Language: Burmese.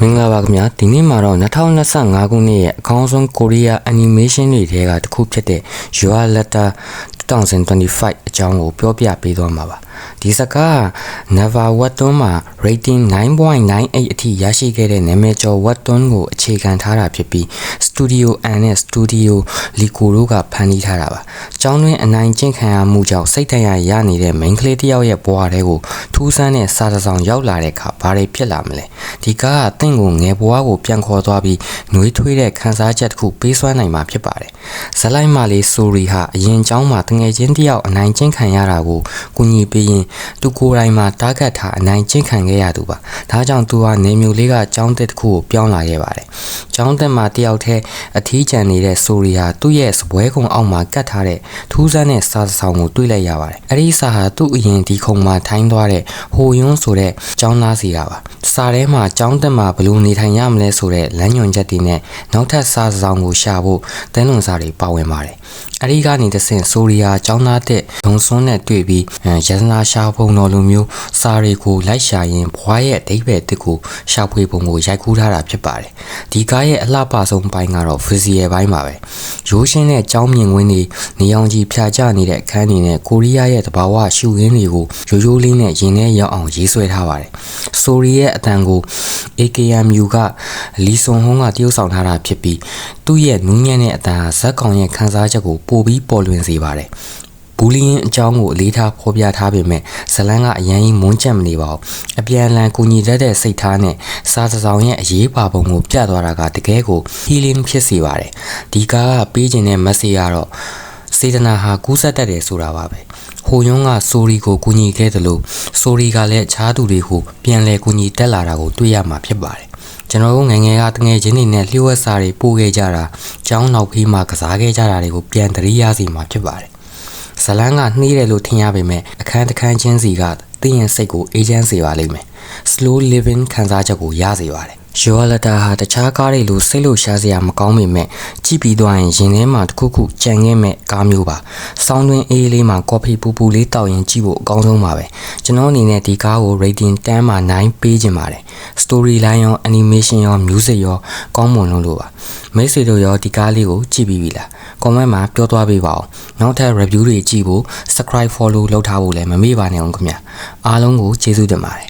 မင်္ဂလာပါခင်ဗျာဒီနေ့မှာတော့2025ခုနှစ်ရဲ့အကောင်းဆုံးကိုရီးယား animation တွေထဲကတစ်ခုဖြစ်တဲ့ Your Letter 2025 အကြောင်းကိုပြောပြပေးသွားမှာပါဒီစကား Never Webtoon မှာ rating 9.98 အထိရရှိခဲ့တဲ့နာမည်ကျော် Webtoon ကိုအခြေခံထားတာဖြစ်ပြီး Studio N နဲ့ Studio Lico တို့ကဖန်တီးထားတာပါကျောင်းတွင်အနိုင်ကျင့်ခံရမှုကြောင့်စိတ်ထရရနေတဲ့ main ကလေးတစ်ယောက်ရဲ့ဘဝတွေကိုထူးဆန်းတဲ့စာတစ်စောင်ရောက်လာတဲ့အခါဘာတွေဖြစ်လာမလဲဒီကားကတင့်ကိုငယ်ဘဝကိုပြန်ခေါ်သွားပြီးနှွေးထွေးတဲ့ခန်းစားချက်တစ်ခုပေးစွမ်းနိုင်မှာဖြစ်ပါတယ်ဇက်လိုက်မလေးဆိုရီဟာအရင်ကျောင်းမှာတငယ်ချင်းတစ်ယောက်အနိုင်ကျင့်ခံရတာကိုကူညီပေးရင်သူကိုယ်တိုင်မှာတားဂတ်ထားအနိုင်ကျင့်ခံခဲ့ရသူပါဒါကြောင့်သူဟာနေမျိုးလေးကကျောင်းတက်တစ်ခုကိုပြောင်းလာခဲ့ပါတယ်ကျောင်းတက်မှာတယောက်တည်းအထီးကျန်နေတဲ့ဆိုရီဟာသူ့ရဲ့စပွဲကုံအောက်မှာကတ်ထားတဲ့ထူးဆန်းတဲ့စာဆောင်ကိုတွေ့လိုက်ရပါတယ်အဲ့ဒီစာဟာသူ့အရင်ဒီခုံမှာထိုင်းသွားတဲ့ဟိုယွန်းဆိုတဲ့ကျောင်းသားစီတာပါစာထဲမှာကျောင်းတက်မှာဘယ်လိုနေထိုင်ရမလဲဆိုတဲ့လမ်းညွှန်ချက်တွေနဲ့နောက်ထပ်စာဆောင်ကိုရှာဖို့တန်းလွန်စာတွေပါဝင်ပါတယ်အဲ့ဒီကနေတဆင့်ဆိုရီယာကျောင်းသားတဲ့ဒုံစွန်းနဲ့တွေ့ပြီးရတနာရှာဖုံတော်လိုမျိုးစာတွေကိုလိုက်ရှာရင်ဘွားရဲ့အဓိပ္ပာယ်တစ်ကိုရှာဖွေပုံကိုရိုက်ကူးထားတာဖြစ်ပါတယ်ဒီကားရဲ့အလှပဆုံးပိုင်းကတော့ visual ပိုင်းပါပဲရိုးရှင်းတဲ့ကျောင်းမြင်ကွင်းတွေနေအောင်ကြီးဖြာကျနေတဲ့အခန်းတွေနဲ့ကိုရီးယားရဲ့တဘာဝရှုခင်းတွေကိုရိုးရိုးလေးနဲ့ရင်ထဲရောက်အောင်ရေးဆွဲထားပါတယ်ဆိုရီရဲ့အတန်ကို AKMU ကလီဆွန်ဟုံးကတရုပ်ဆောင်ထားတာဖြစ်ပြီးသူ့ရဲ့နူးညံ့တဲ့အတန်ဟာဇက်ကောင်ရဲ့ခန်းစားချက်ကိုပိုပြီးပေါ်လွင်စေပါတယ်ဘူလီယင်အကြောင်းကိုအလေးထားဖော်ပြထားပေမဲ့ဇလန်းကအရန်ကြီးမွန်းကျက်မနေပါဘူးအပြန်အလှန်ကူညီတတ်တဲ့စိတ်ထားနဲ့စာဆောင်ရဲ့အရေးပါပုံကိုပြသွားတာကတကယ်ကို healing ဖြစ်စေပါတယ်ဒီကားကပေးခြင်းတဲ့ message ကတော့စေတနာဟာကူးစက်တတ်တယ်ဆိုတာပါပဲဟိုယွန်းကဆိုရီကိုကူညီခဲ့တယ်လို့ဆိုရီကလည်းအခြားသူတွေကိုပြန်လည်ကူညီတက်လာတာကိုတွေ့ရမှာဖြစ်ပါတယ်ကျွန်တော်တို့ငယ်ငယ်ကတငယ်ချင်းတွေနဲ့လျှို့ဝှက်စာတွေပို့ခဲ့ကြတာကျောင်းနောက်ဖေးမှာကစားခဲ့ကြတာတွေကိုပြန်သတိရစီမှာဖြစ်ပါတယ်ဇလန်းကနှီးတယ်လို့ထင်ရပေမဲ့အခန်းတစ်ခန်းချင်းစီကသိရင်စိတ်ကိုအေးချမ်းစေပါလိမ့်မယ် slow living ခံစားချက်ကိုရစေပါတယ်Your Letter ဟာတခြားကားတွေလိုစိတ်လို့ရှားစရာမကောင်းပေမဲ့ကြည့်ပြီးသွားရင်ရင်ထဲမှာတစ်ခုခုကြံခဲ့မဲ့ကားမျိုးပါစောင်းတွင်းအေးလေးမှာကော်ဖီပူပူလေးတောက်ရင်ကြည့်ဖို့အကောင်းဆုံးပါပဲကျွန်တော်အနေနဲ့ဒီကားကို rating 10မှာ9ပေးခြင်းပါတယ် storyline ရော animation ရော music ရောကောင်းမွန်လို့ပါမိတ်ဆွေတို့ရောဒီကားလေးကိုကြည့်ပြီးပြီလား comment မှာပြောသွားပေးပါဦးနောက်ထပ် review တွေကြည့်ဖို့ subscribe follow လုပ်ထားဖို့လည်းမမေ့ပါနဲ့အောင်ခင်ဗျာအားလုံးကိုကျေးဇူးတင်ပါတယ်